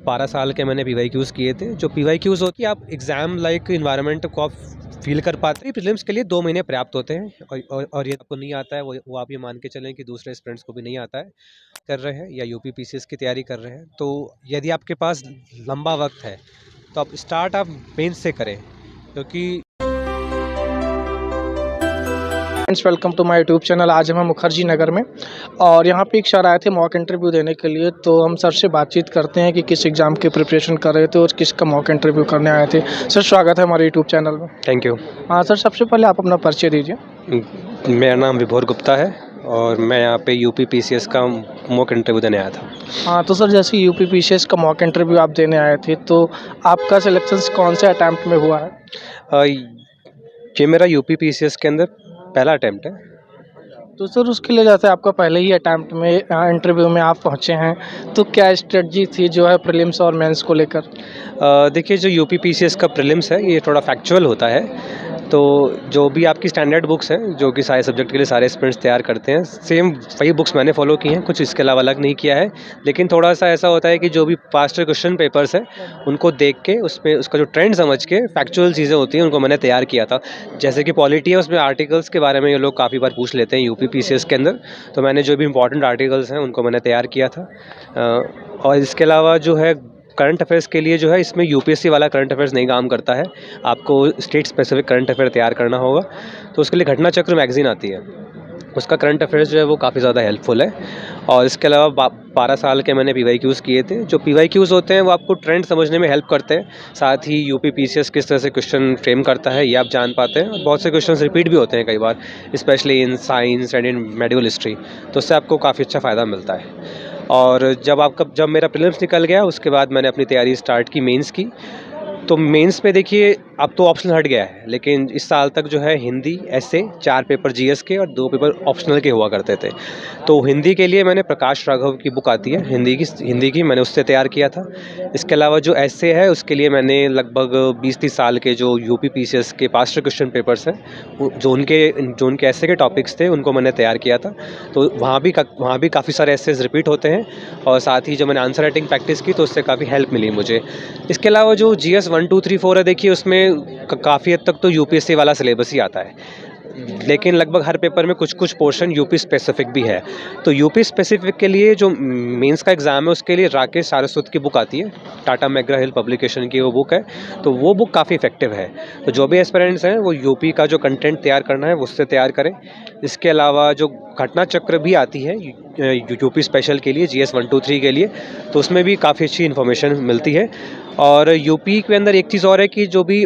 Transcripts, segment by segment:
12 साल के मैंने PYQs किए थे। जो PYQs होती है, आप एग्ज़ाम लाइक इन्वायरमेंट को आप फ़ील कर पाते हैं। प्रीलिम्स के लिए 2 महीने पर्याप्त होते हैं और ये आपको नहीं आता है वो आप ये मान के चलें कि दूसरे स्टूडेंट्स को भी नहीं आता है, कर रहे हैं या यूपी पीसीएस की तैयारी कर रहे हैं। तो यदि आपके पास लंबा वक्त है तो आप स्टार्ट आप मेंस से करें, क्योंकि friends, welcome to my YouTube channel. आज हम मुखर्जी नगर में और यहाँ पे एक सर आए थे मॉक इंटरव्यू देने के लिए। तो हम सर से बातचीत करते हैं कि किस एग्ज़ाम की प्रिपरेशन कर रहे थे और किसका मॉक इंटरव्यू करने आए थे। सर, स्वागत है हमारे यूट्यूब चैनल में। Thank you. हाँ सर, सबसे पहले आप अपना परिचय दीजिए। मेरा नाम विभोर गुप्ता है और मैं यहाँ पे यूपी पीसीएस का मॉक इंटरव्यू देने आया था। हाँ, तो सर जैसे यूपी पीसीएस का मॉक इंटरव्यू आप देने आए थे, तो आपका सिलेक्शन कौन से अटैम्प्ट में हुआ है? ये मेरा यूपी पीसीएस के अंदर पहला अटैम्प्ट है। तो सर उसके लिए जैसे आपका पहले ही अटैम्प्ट में इंटरव्यू में आप पहुँचे हैं, तो क्या स्ट्रेटजी थी जो है प्रीलिम्स और मेंस को लेकर? देखिए, जो यूपी पीसीएस का प्रीलिम्स है ये थोड़ा फैक्चुअल होता है। तो जो भी आपकी स्टैंडर्ड बुक्स हैं जो कि सारे सब्जेक्ट के लिए सारे स्टूडेंट्स तैयार करते हैं, सेम वही बुक्स मैंने फॉलो की हैं, कुछ इसके अलावा अलग नहीं किया है। लेकिन थोड़ा सा ऐसा होता है कि जो भी पास्ट क्वेश्चन पेपर्स हैं उनको देख के उसमें उसका जो ट्रेंड समझ के फैक्चुअल चीज़ें होती हैं उनको मैंने तैयार किया था। जैसे कि पॉलिटी है, उसमें आर्टिकल्स के बारे में ये लोग काफ़ी बार पूछ लेते हैं यूपी पीसीएस के अंदर। तो मैंने जो भी इंपॉर्टेंट आर्टिकल्स हैं उनको मैंने तैयार किया था। और इसके अलावा जो है करंट अफेयर्स के लिए जो है इसमें यूपीएससी वाला करंट अफेयर्स नहीं काम करता है, आपको स्टेट स्पेसिफिक करंट अफेयर तैयार करना होगा। तो उसके लिए घटना चक्र मैगज़ीन आती है, उसका करंट अफेयर्स जो है वो काफ़ी ज़्यादा हेल्पफुल है। और इसके अलावा 12 साल के मैंने PYQs किए थे। जो PYQs होते हैं वो आपको ट्रेंड समझने में हेल्प करते हैं, साथ ही यूपी पीसीएस किस तरह से क्वेश्चन फ्रेम करता है ये आप जान पाते हैं। और बहुत से क्वेश्चन रिपीट भी होते हैं कई बार, specially in science and in medical history, तो उससे आपको काफ़ी अच्छा फ़ायदा मिलता है। और जब मेरा प्रीलिम्स निकल गया उसके बाद मैंने अपनी तैयारी स्टार्ट की मेंस की। तो मेंस में देखिए अब तो ऑप्शनल हट गया है, लेकिन इस साल तक जो है हिंदी, ऐसे 4 पेपर जीएस के और 2 पेपर ऑप्शनल के हुआ करते थे। तो हिंदी के लिए मैंने प्रकाश राघव की बुक आती है हिंदी की मैंने उससे तैयार किया था। इसके अलावा जो ऐसे है उसके लिए मैंने लगभग 20-30 साल के जो यूपी पीसीएस के पास्ट क्वेश्चन पेपर्स हैं जो उनके ऐसे के टॉपिक्स थे उनको मैंने तैयार किया था। तो वहाँ भी काफ़ी सारे ऐसेज रिपीट होते हैं और साथ ही जब मैंने आंसर राइटिंग प्रैक्टिस की तो उससे काफ़ी हेल्प मिली मुझे। इसके अलावा जो GS 1, 2, 3, 4 है, देखिए उसमें काफ़ी हद तक तो यूपीएससी वाला सिलेबस ही आता है, लेकिन लगभग हर पेपर में कुछ पोर्शन यूपी स्पेसिफिक भी है। तो यूपी स्पेसिफिक के लिए जो मेंस का एग्ज़ाम है उसके लिए राकेश सारस्वत की बुक आती है, टाटा मैकग्रा हिल पब्लिकेशन की वो बुक है। तो वो बुक काफ़ी इफेक्टिव है। तो जो भी एस्पिरेंट्स हैं वो यूपी का जो कंटेंट तैयार करना है वो उससे तैयार करें। इसके अलावा जो घटना चक्र भी आती है यूपी स्पेशल के लिए, GS 1, 2, 3 के लिए, तो उसमें भी काफ़ी अच्छी इन्फॉर्मेशन मिलती है। और यूपी के अंदर एक चीज़ और है कि जो भी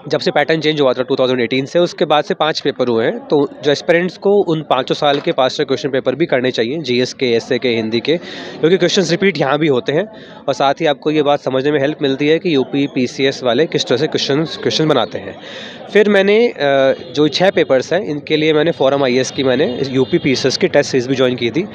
जब से पैटर्न चेंज हुआ था 2018 से, उसके बाद से 5 पेपर हुए हैं। तो जो एस्पिरेंट्स को उन 5 साल के पास्ट क्वेश्चन पेपर भी करने चाहिए, जीएस के, एसए के, हिंदी के, क्योंकि क्वेश्चंस रिपीट यहाँ भी होते हैं। और साथ ही आपको ये बात समझने में हेल्प मिलती है कि यूपी पीसीएस वाले किस तरह से क्वेश्चन बनाते हैं। फिर मैंने जो 6 पेपर्स हैं इनके लिए मैंने फोरम IAS की मैंने यूपी पीसीएस की टेस्ट सीरीज़ भी ज्वाइन की थी।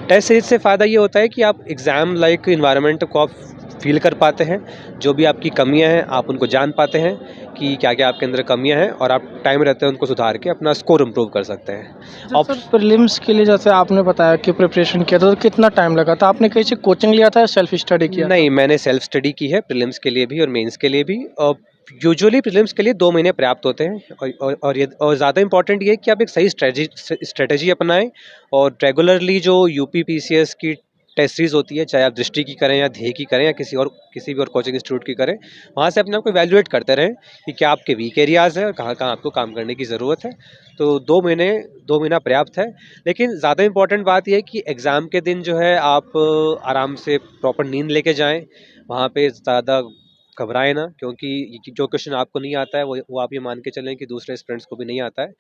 टेस्ट सीरीज़ से फ़ायदा ये होता है कि आप एग्ज़ाम लाइक इन्वायरमेंट को आप फील कर पाते हैं, जो भी आपकी कमियां हैं आप उनको जान पाते हैं कि क्या क्या आपके अंदर कमियां हैं, और आप टाइम रहते हैं उनको सुधार के अपना स्कोर इम्प्रूव कर सकते हैं। अब सर प्रीलिम्स के लिए जैसे आपने बताया कि प्रिपरेशन किया था, तो कितना टाइम लगा था? आपने कहीं से कोचिंग लिया था या सेल्फ स्टडी किया? नहीं, मैंने सेल्फ स्टडी की है प्रीलिम्स के लिए भी और मेंस के लिए भी। और यूजुअली प्रीलिम्स के लिए 2 महीने पर्याप्त होते हैं। और ज़्यादा इंपॉर्टेंट ये है कि आप एक सही स्ट्रेटेजी अपनाएं और रेगुलरली जो यूपी पीसीएस की टेस्ट सीरीज होती है, चाहे आप दृष्टि की करें या ध्येय की करें या किसी भी और कोचिंग इंस्टीट्यूट की करें, वहाँ से अपने आप को वैल्यूएट करते रहें कि क्या आपके वीक एरियाज़ हैं और कहाँ कहाँ आपको काम करने की ज़रूरत है। तो 2 महीना पर्याप्त है। लेकिन ज़्यादा इंपॉर्टेंट बात यह है कि एग्ज़ाम के दिन जो है आप आराम से प्रॉपर नींद लेके जाएँ, वहाँ पे ज़्यादा घबराएं ना, क्योंकि जो क्वेश्चन आपको नहीं आता है वो आप ये मान के चलें कि दूसरे स्टूडेंट्स को भी नहीं आता है।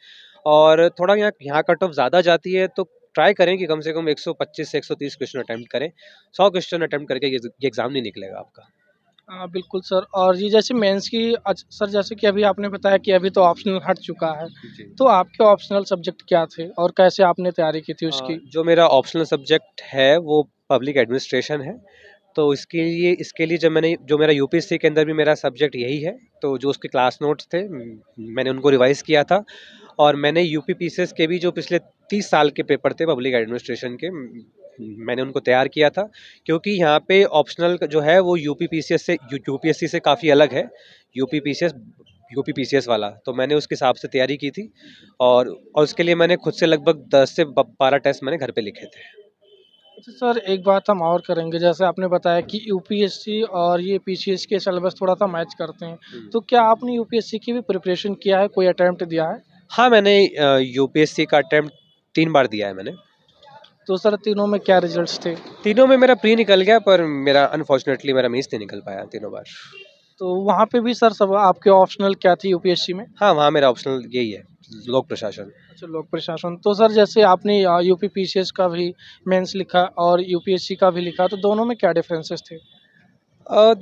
और थोड़ा यहाँ कट ऑफ ज़्यादा जाती है तो ट्राई करें कि कम से कम 125 से 130 क्वेश्चन अटेम्प्ट करें। 100 क्वेश्चन अटेम्प्ट करके ये एग्ज़ाम नहीं निकलेगा आपका। हाँ बिल्कुल सर। और ये जैसे मेंस की सर जैसे कि अभी आपने बताया कि अभी तो ऑप्शनल हट चुका है, जी। तो आपके ऑप्शनल सब्जेक्ट क्या थे और कैसे आपने तैयारी की थी उसकी? जो मेरा ऑप्शनल सब्जेक्ट है वो पब्लिक एडमिनिस्ट्रेशन है। तो इसके लिए जो मेरा यूपीएससी के अंदर भी मेरा सब्जेक्ट यही है, तो जो उसके क्लास नोट्स थे मैंने उनको रिवाइज़ किया था। और मैंने यूपी पीसीएस के भी जो पिछले 30 साल के पेपर थे पब्लिक एडमिनिस्ट्रेशन के, मैंने उनको तैयार किया था, क्योंकि यहाँ पे ऑप्शनल जो है वो यूपीपीसीएस से यूपीएससी से काफ़ी अलग है। यूपीपीसीएस यूपीपीसीएस वाला, तो मैंने उसके हिसाब से तैयारी की थी, और उसके लिए मैंने खुद से लगभग 10 से 12 टेस्ट मैंने घर पे लिखे थे। अच्छा सर, एक बात हम और करेंगे, जैसे आपने बताया कि यूपीएससी और ये पीसीएस के सिलेबस थोड़ा-सा मैच करते हैं। तो क्या आपने यूपीएससी की भी प्रिपरेशन किया है, कोई अटेम्प्ट दिया है? हाँ, मैंने यूपीएससी का अटेम्प्ट 3 बार दिया है मैंने। तो सर तीनों में क्या रिजल्ट्स थे? तीनों में मेरा प्री निकल गया, पर मेरा अनफॉर्चुनेटली मेरा मेंस नहीं निकल पाया तीनों बार। तो वहाँ पे भी सर सब आपके ऑप्शनल क्या थी यूपीएससी में? हाँ, वहाँ मेरा ऑप्शनल यही है, लोक प्रशासन। अच्छा, लोक प्रशासन। तो सर जैसे आपने यूपी पीसीएस का भी मेंस लिखा और यूपीएससी का भी लिखा, तो दोनों में क्या डिफरेंसेस थे?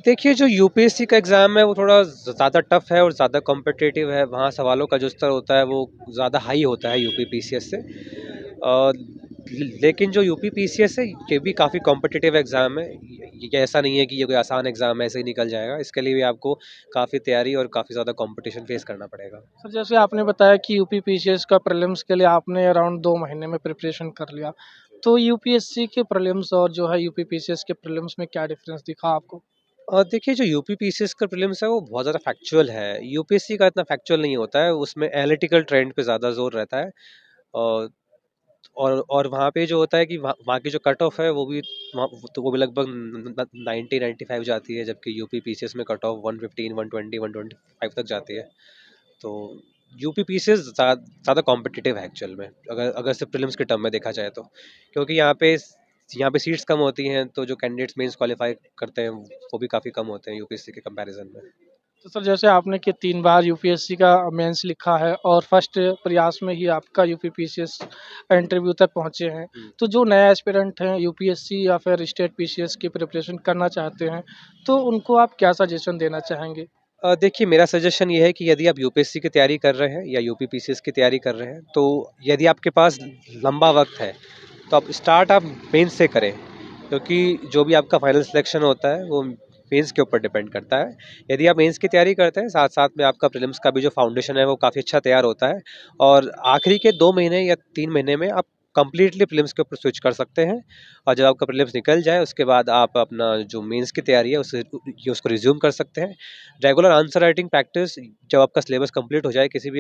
देखिए, जो यूपीएससी का एग्ज़ाम है वो थोड़ा ज़्यादा टफ है और ज़्यादा कॉम्पिटिटिव है। वहाँ सवालों का जो स्तर होता है वो ज़्यादा हाई होता है यूपीपीसीएस से। लेकिन जो यूपीपीसीएस है ये भी काफ़ी कॉम्पिटिटिव एग्ज़ाम है। ये ऐसा नहीं है कि ये कोई आसान एग्ज़ाम है, ऐसे ही निकल जाएगा। इसके लिए भी आपको काफ़ी तैयारी और काफ़ी ज़्यादा कॉम्पिटिशन फेस करना पड़ेगा। सर जैसे आपने बताया कि यूपी पीसीएस का प्रीलिम्स के लिए आपने अराउंड 2 महीने में प्रिपरेशन कर लिया। तो यूपीएससी के प्रीलिम्स और जो है यूपी पीसीएस के प्रीलिम्स में क्या डिफरेंस दिखा आपको? देखिए, जो यूपीपीसीएस का प्रीलिम्स है वो बहुत ज़्यादा फैक्चुअल है। यूपीएससी का इतना फैक्चुअल नहीं होता है, उसमें एनालिटिकल ट्रेंड पे ज़्यादा ज़ोर रहता है। अ, और वहाँ पे जो होता है कि वहाँ वहाँ की जो कट ऑफ है वो भी वो भी लगभग 90-95 जाती है, जबकि यूपी पीसीएस में कट ऑफ 115 120 125 तक जाती है। तो यूपी पीसीएस ज़्यादा कॉम्पिटिटिव है एक्चुअल में, अगर अगर सिर्फ प्रीलिम्स के टर्म में देखा जाए तो, क्योंकि यहाँ पे सीट्स कम होती हैं, तो जो कैंडिडेट्स मेंस क्वालिफाई करते हैं वो भी काफ़ी कम होते हैं यूपीएससी के कंपैरिजन में। तो सर जैसे आपने कि 3 बार यूपीएससी का मेंस लिखा है और फर्स्ट प्रयास में ही आपका यूपी पीसीएस इंटरव्यू तक पहुँचे हैं। हम्म। तो जो नए एस्पिरेंट हैं यूपीएससी या फिर स्टेट पीसीएस की प्रिपरेशन करना चाहते हैं, तो उनको आप क्या सजेशन देना चाहेंगे? देखिए, मेरा सजेशन ये है कि यदि आप यूपीएससी की तैयारी कर रहे हैं या यूपी पीसीएस की तैयारी कर रहे हैं, तो यदि आपके पास लंबा वक्त है तो आप मेंस से करें, क्योंकि जो भी आपका फाइनल सिलेक्शन होता है वो मेंस के ऊपर डिपेंड करता है। यदि आप मेंस की तैयारी करते हैं, साथ साथ में आपका प्रीलिम्स का भी जो फाउंडेशन है वो काफ़ी अच्छा तैयार होता है, और आखिरी के 2 महीने या 3 महीने में आप कंप्लीटली प्रीलिम्स के ऊपर स्विच कर सकते हैं। और जब आपका प्रीलिम्स निकल जाए उसके बाद आप अपना जो मेंस की तैयारी है उसको रिज्यूम कर सकते हैं। रेगुलर आंसर राइटिंग प्रैक्टिस, जब आपका सिलेबस कंप्लीट हो जाए किसी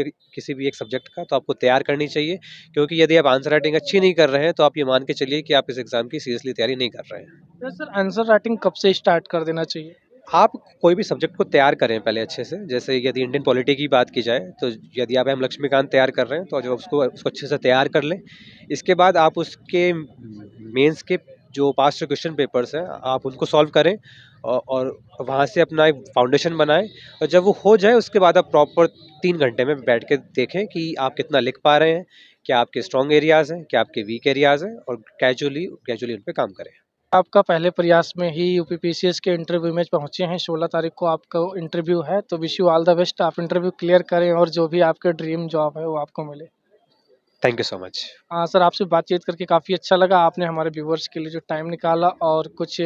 भी एक सब्जेक्ट का, तो आपको तैयार करनी चाहिए, क्योंकि यदि आप आंसर राइटिंग अच्छी नहीं कर रहे हैं तो आप ये मान के चलिए कि आप इस एग्ज़ाम की सीरियसली तैयारी नहीं कर रहे हैं। तो सर आंसर राइटिंग कब से स्टार्ट कर देना चाहिए? आप कोई भी सब्जेक्ट को तैयार करें पहले अच्छे से। जैसे यदि इंडियन पॉलिटी की बात की जाए, तो यदि आप एम लक्ष्मीकांत तैयार कर रहे हैं तो जो उसको उसको अच्छे से तैयार कर लें। इसके बाद आप उसके मेंस के जो पास्ट क्वेश्चन पेपर्स हैं आप उनको सॉल्व करें, और वहाँ से अपना एक फाउंडेशन बनाएं। और जब वो हो जाए उसके बाद आप प्रॉपर 3 घंटे में बैठ के देखें कि आप कितना लिख पा रहे हैं, क्या आपके स्ट्रॉन्ग एरियाज़ हैं, क्या आपके वीक एरियाज़ हैं, और ग्रेजुअली ग्रेजुअली उन पे काम करें। आपका पहले प्रयास में ही यूपी पीसीएस के इंटरव्यू में पहुँचे हैं, 16 तारीख को आपका इंटरव्यू है, तो wish you all the best. आप इंटरव्यू क्लियर करें और जो भी आपका ड्रीम जॉब है वो आपको मिले। Thank you so much. हाँ सर, आपसे बातचीत करके काफ़ी अच्छा लगा। आपने हमारे व्यूअर्स के लिए जो टाइम निकाला और कुछ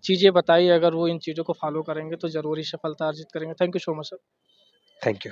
चीज़ें बताई, अगर वो इन चीज़ों को फॉलो करेंगे तो ज़रूर ही सफलता अर्जित करेंगे। Thank you so much sir. Thank you.